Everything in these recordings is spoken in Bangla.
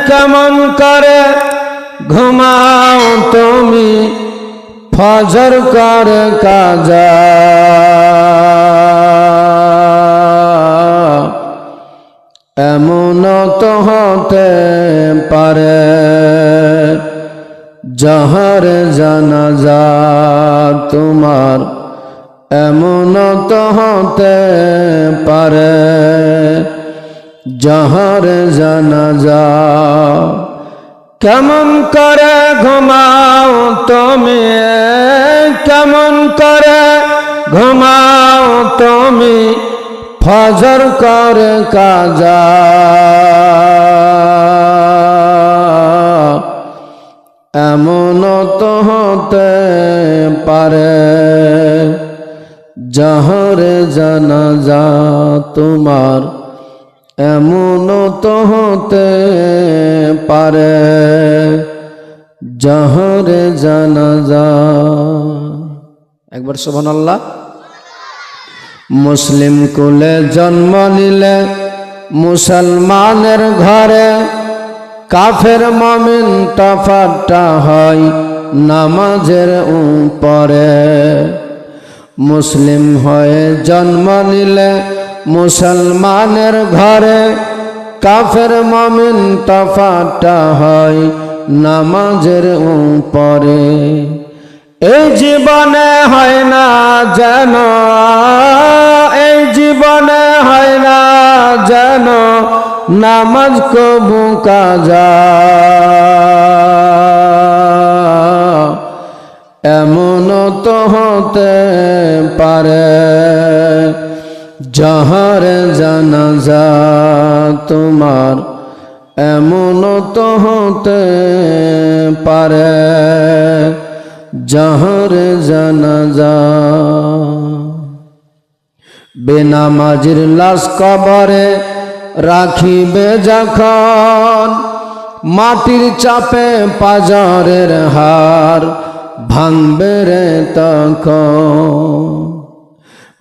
কেমন করে ঘুমাও তুমি ফজর করে কাজা এমন তো হতে পারে জহর জানাজা তোমার এমন তো হতে পারে জহর জানাজা কেমন করে ঘুমাও তুমি কেমন করে ঘুমাও তুমি ফজর করে কাজা এমন তো হতে পারে জহর জানাজা তোমার এমন তো হতে পারে জহর জানাজা একবার সুবহানাল্লাহ। মুসলিম কুলে জন্ম নিলে মুসলমানের ঘরে কাফের মুমিন তফাৎটা হয় নামাজের উপরে মুসলিম হয়ে জন্ম নিলে মুসলমানের ঘরে কাফের মুমিন তফাৎটা হয় নামাজের উপরে এই জীবনে হয় না যেন এই জীবনে হয় না যেন নামাজ কবু কাজা এমন তো হতে পারে জহর জানাজা তোমার এমন তো হতে পারে জহর জানাজা বেনামাজির লাশ কবরে রাখিবে যখন মাটির চাপে পাজরের হার ভাঙবে রে তখন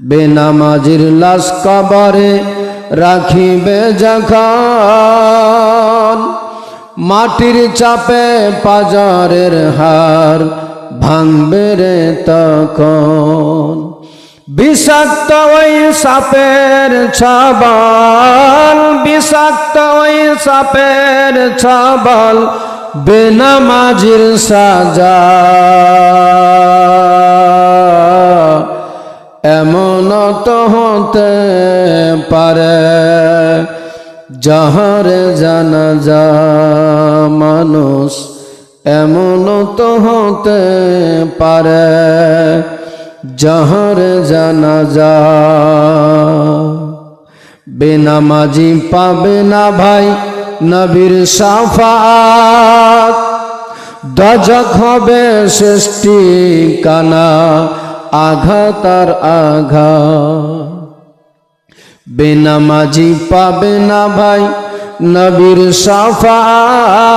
বেনামাজির লাশ কবরে রাখিবে যখন মাটির চাপে পাজরের হার ভাঙবে রে তখন বিষাক্ত ওই সাপের ছাবল বিষাক্ত ওই সাপের ছাবল বেনামাজির সাজা এমন তো হতে পারে জহর জানাজা মানুষ এমন তো হতে পারে জহর জানাজা বেনামাজি পাবে না ভাই নবীর শাফাত দজক হবে সৃষ্টি কানা আঘাত আর আঘাত বেনামাজি পাবে না ভাই নবীর শাফাত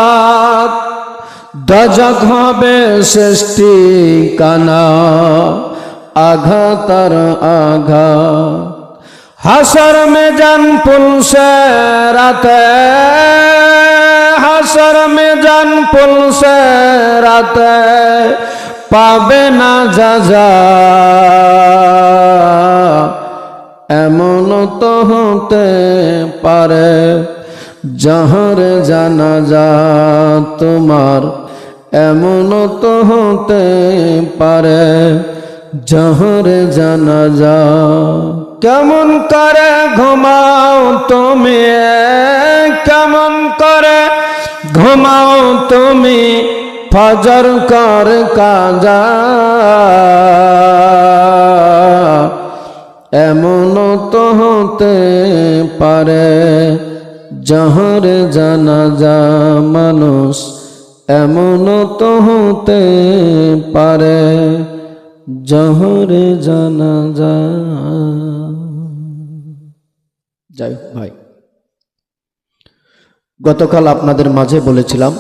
দজক হবে সৃষ্টি কানা আঘাত আর আঘাত হাসর में जान पुलसे राते হাসর में जान पुलसे राते পাবে না যাজা এমন তো হতে পারে জহর জানাজা তোমার এমন তো হতে পারে জহর জানাজা কেমন করে ঘুমাও তুমি কেমন করে ঘুমাও তুমি ফজর কর কাজা এমন তো হতে পারে জহর জানাজা মানুষ এমন তো হতে পারে জহর জানাজা যাই হোক ভাই গতকাল আপনাদের মাঝে বলেছিলাম